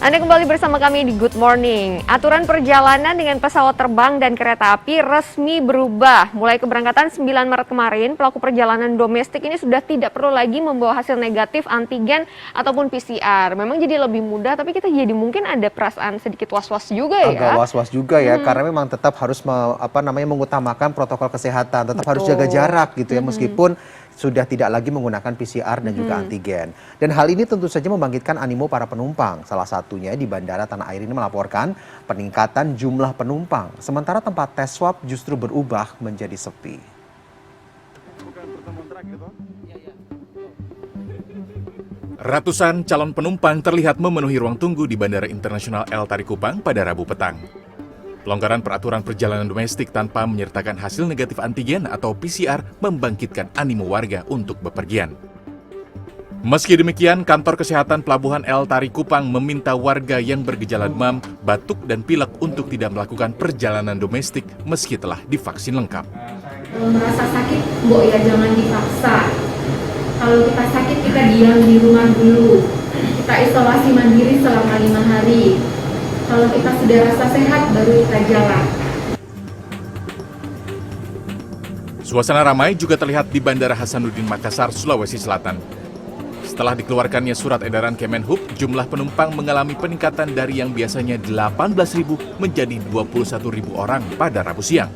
Anda kembali bersama kami di Good Morning. Aturan perjalanan dengan pesawat terbang dan kereta api resmi berubah. Mulai keberangkatan 9 Maret kemarin, pelaku perjalanan domestik ini sudah tidak perlu lagi membawa hasil negatif antigen ataupun PCR. Memang jadi lebih mudah, tapi kita jadi mungkin ada perasaan sedikit was-was juga ya. Agak was-was juga ya, karena memang tetap harus mengutamakan protokol kesehatan, tetap harus jaga jarak gitu ya, meskipun sudah tidak lagi menggunakan PCR dan juga antigen. Dan hal ini tentu saja membangkitkan animo para penumpang. Salah satunya di Bandara Tanah Air ini melaporkan peningkatan jumlah penumpang. Sementara tempat tes swab justru berubah menjadi sepi. Ratusan calon penumpang terlihat memenuhi ruang tunggu di Bandara Internasional El Tari Kupang pada Rabu petang. Pelonggaran peraturan perjalanan domestik tanpa menyertakan hasil negatif antigen atau PCR membangkitkan animo warga untuk bepergian. Meski demikian, kantor kesehatan Pelabuhan El Tari Kupang meminta warga yang bergejala demam, batuk, dan pilek untuk tidak melakukan perjalanan domestik meski telah divaksin lengkap. Kalau merasa sakit, Mbok ya jangan dipaksa. Kalau kita sakit, kita diam di rumah dulu. Kita isolasi mandiri selama 5 hari. Kalau kita sudah rasa sehat, baru kita jalan. Suasana ramai juga terlihat di Bandara Hasanuddin Makassar, Sulawesi Selatan. Setelah dikeluarkannya surat edaran Kemenhub, jumlah penumpang mengalami peningkatan dari yang biasanya 18.000 menjadi 21.000 orang pada Rabu siang.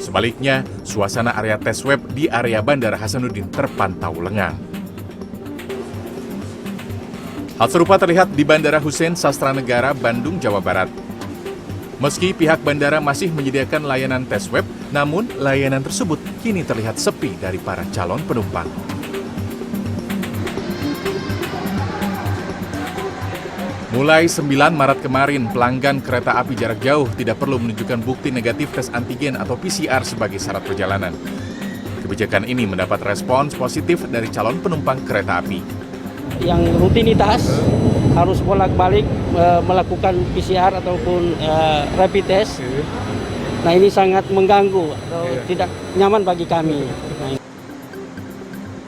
Sebaliknya, suasana area tes swab di area Bandara Hasanuddin terpantau lengang. Hal serupa terlihat di Bandara Hussein Sastranegara, Bandung, Jawa Barat. Meski pihak bandara masih menyediakan layanan tes swab, namun layanan tersebut kini terlihat sepi dari para calon penumpang. Mulai 9 Maret kemarin, pelanggan kereta api jarak jauh tidak perlu menunjukkan bukti negatif tes antigen atau PCR sebagai syarat perjalanan. Kebijakan ini mendapat respons positif dari calon penumpang kereta api. Yang rutinitas harus bolak-balik melakukan PCR ataupun rapid test. Nah, ini sangat mengganggu atau tidak nyaman bagi kami.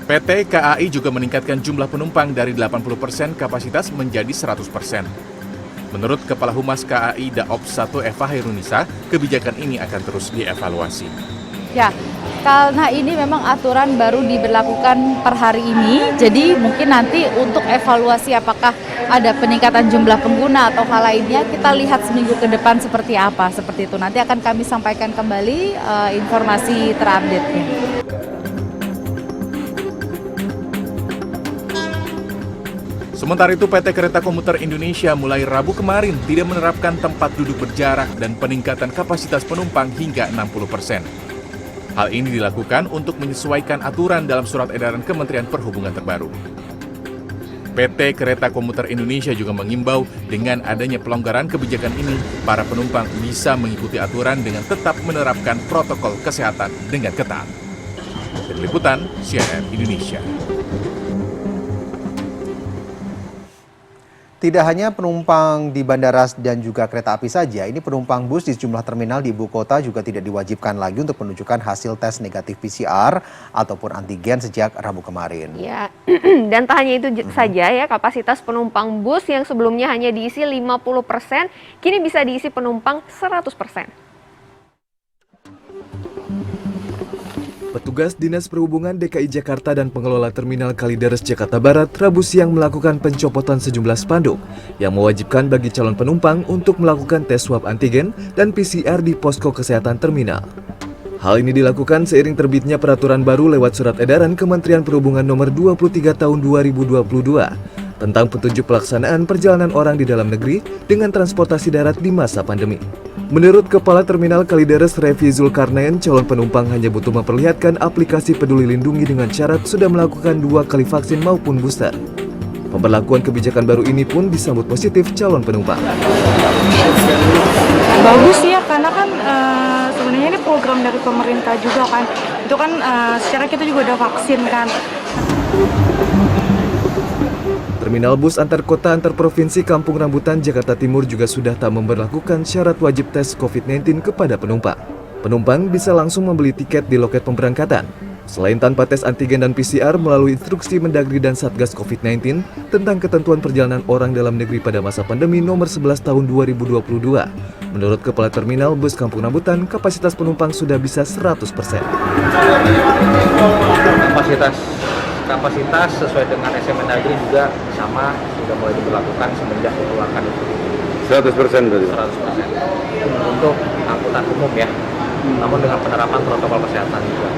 PT KAI juga meningkatkan jumlah penumpang dari 80% kapasitas menjadi 100%. Menurut Kepala Humas KAI Daops 1 Eva Hairunisa, kebijakan ini akan terus dievaluasi. Ya, karena ini memang aturan baru diberlakukan per hari ini, jadi mungkin nanti untuk evaluasi apakah ada peningkatan jumlah pengguna atau hal lainnya, kita lihat seminggu ke depan seperti apa, seperti itu. Nanti akan kami sampaikan kembali informasi terupdate-nya. Sementara itu, PT Kereta Komuter Indonesia mulai Rabu kemarin tidak menerapkan tempat duduk berjarak dan peningkatan kapasitas penumpang hingga 60%. Hal ini dilakukan untuk menyesuaikan aturan dalam surat edaran Kementerian Perhubungan terbaru. PT Kereta Komuter Indonesia juga mengimbau dengan adanya pelonggaran kebijakan ini, para penumpang bisa mengikuti aturan dengan tetap menerapkan protokol kesehatan dengan ketat. Dari Liputan CNN Indonesia. Tidak hanya penumpang di bandara dan juga kereta api saja, ini penumpang bus di sejumlah terminal di ibu kota juga tidak diwajibkan lagi untuk menunjukkan hasil tes negatif PCR ataupun antigen sejak Rabu kemarin. Ya, dan tak hanya itu saja ya, kapasitas penumpang bus yang sebelumnya hanya diisi 50%, kini bisa diisi penumpang 100%. Petugas Dinas Perhubungan DKI Jakarta dan pengelola Terminal Kalideres Jakarta Barat Rabu siang melakukan pencopotan sejumlah spanduk yang mewajibkan bagi calon penumpang untuk melakukan tes swab antigen dan PCR di posko kesehatan terminal. Hal ini dilakukan seiring terbitnya peraturan baru lewat surat edaran Kementerian Perhubungan Nomor 23 Tahun 2022 tentang petunjuk pelaksanaan perjalanan orang di dalam negeri dengan transportasi darat di masa pandemi. Menurut Kepala Terminal Kalideres Revi Zulkarnain, calon penumpang hanya butuh memperlihatkan aplikasi Peduli Lindungi dengan syarat sudah melakukan 2 kali vaksin maupun booster. Pemberlakuan kebijakan baru ini pun disambut positif calon penumpang. Bagus ya, karena kan sebenarnya ini program dari pemerintah juga kan. Itu kan secara kita juga udah vaksin kan. Terminal bus antar kota antar provinsi Kampung Rambutan, Jakarta Timur juga sudah tak memberlakukan syarat wajib tes COVID-19 kepada penumpang. Penumpang bisa langsung membeli tiket di loket pemberangkatan. Selain tanpa tes antigen dan PCR melalui instruksi Mendagri dan Satgas COVID-19 tentang ketentuan perjalanan orang dalam negeri pada masa pandemi nomor 11 tahun 2022. Menurut Kepala Terminal Bus Kampung Rambutan, kapasitas penumpang sudah bisa 100%. Kapasitas sesuai dengan SM Mendagri juga sama, sudah mulai diberlakukan semenjak dikeluarkan itu. 100% berarti? 100%. Untuk angkutan umum ya, namun dengan penerapan protokol kesehatan juga.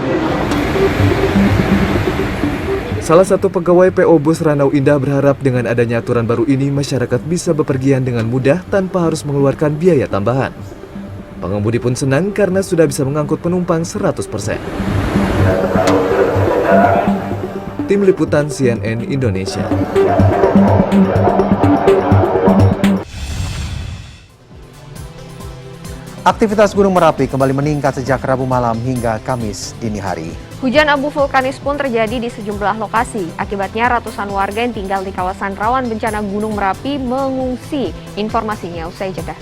Salah satu pegawai PO Bus Ranau Indah berharap dengan adanya aturan baru ini masyarakat bisa bepergian dengan mudah tanpa harus mengeluarkan biaya tambahan. Pengemudi pun senang karena sudah bisa mengangkut penumpang 100%. Tim Liputan CNN Indonesia. Aktivitas Gunung Merapi kembali meningkat sejak Rabu malam hingga Kamis dini hari. Hujan abu vulkanis pun terjadi di sejumlah lokasi. Akibatnya ratusan warga yang tinggal di kawasan rawan bencana Gunung Merapi mengungsi. Informasinya usai jeda.